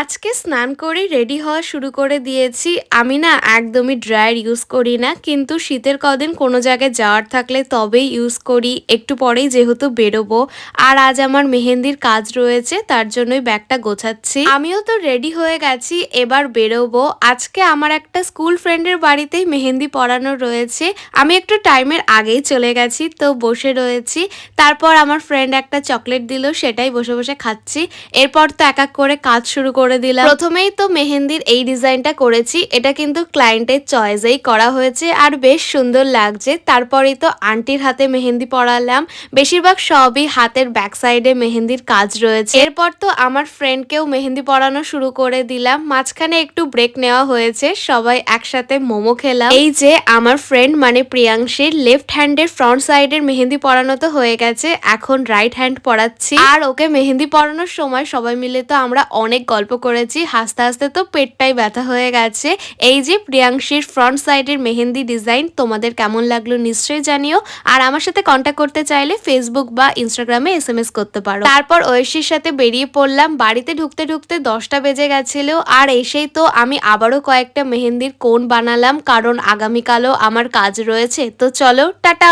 আজকে স্নান করে রেডি হওয়া শুরু করে দিয়েছি। আমি না একদমই ড্রায়ার ইউজ করি না। কিন্তু শীতের কদিন কোনো জায়গায় যাওয়ার থাকলে তবেই ইউজ করি। একটু পরেই যেহেতু বেরোবো। আর আজ আমার মেহেন্দির কাজ রয়েছে, তার জন্যই ব্যাগটা গোছাচ্ছি। আমিও তো রেডি হয়ে গেছি, এবার বেরোবো। আজকে আমার একটা স্কুল ফ্রেন্ডের বাড়িতেই মেহেন্দি পড়ানো রয়েছে। আমি একটু টাইমের আগেই চলে গেছি, তো বসে রয়েছি। তারপর আমার ফ্রেন্ড একটা চকলেট দিল, সেটাই বসে বসে খাচ্ছি। এরপর তো এক এক করে কাজ শুরু করে দিলাম। প্রথমেই তো মেহেন্দির এই ডিজাইনটা করেছি, এটা কিন্তু ক্লায়েন্টের চয়েসেই করা হয়েছে আর বেশ সুন্দর লাগছে। তারপরেই তো আন্টির হাতে মেহেন্দি পরালাম। বেশিরভাগ সবই হাতের ব্যাক সাইডে মেহেন্দির কাজ রয়েছে। এরপর তো আমার ফ্রেন্ডকেও মেহেন্দি পরানো শুরু করে দিলাম। মাঝখানে একটু ব্রেক নেওয়া হয়েছে, সবাই একসাথে মোমো খেলাম। এই যে আমার ফ্রেন্ড মানে প্রিয়াংশীর লেফট হ্যান্ডের ফ্রন্ট সাইডের মেহেন্দি পরানো তো হয়ে গেছে, এখন রাইট হ্যান্ড পরাচ্ছি। আর ওকে মেহেন্দি পরানোর সময় সবাই মিলে তো আমরা অনেক গল্প করেছি, হাসতে হাসতে তো পেটটাই ব্যথা হয়ে গেছে। এই যে প্রিয়াংশীর ফ্রন্ট সাইডের মেহেন্দি ডিজাইন তোমাদের কেমন লাগলো নিশ্চয়ই জানিও। আর আমার সাথে কন্ট্যাক্ট করতে চাইলে ফেসবুক বা ইনস্টাগ্রামে SMS করতে পারো। তারপর ঐশীর সাথে বেরিয়ে পড়লাম। বাড়িতে ঢুকতে ঢুকতে 10টা বেজে গেছিল। আর এসেই তো আমি আবারও কয়েকটা মেহেন্দির কোণ বানালাম, কারণ আগামীকালও আমার কাজ রয়েছে। তো চলো, টাটা।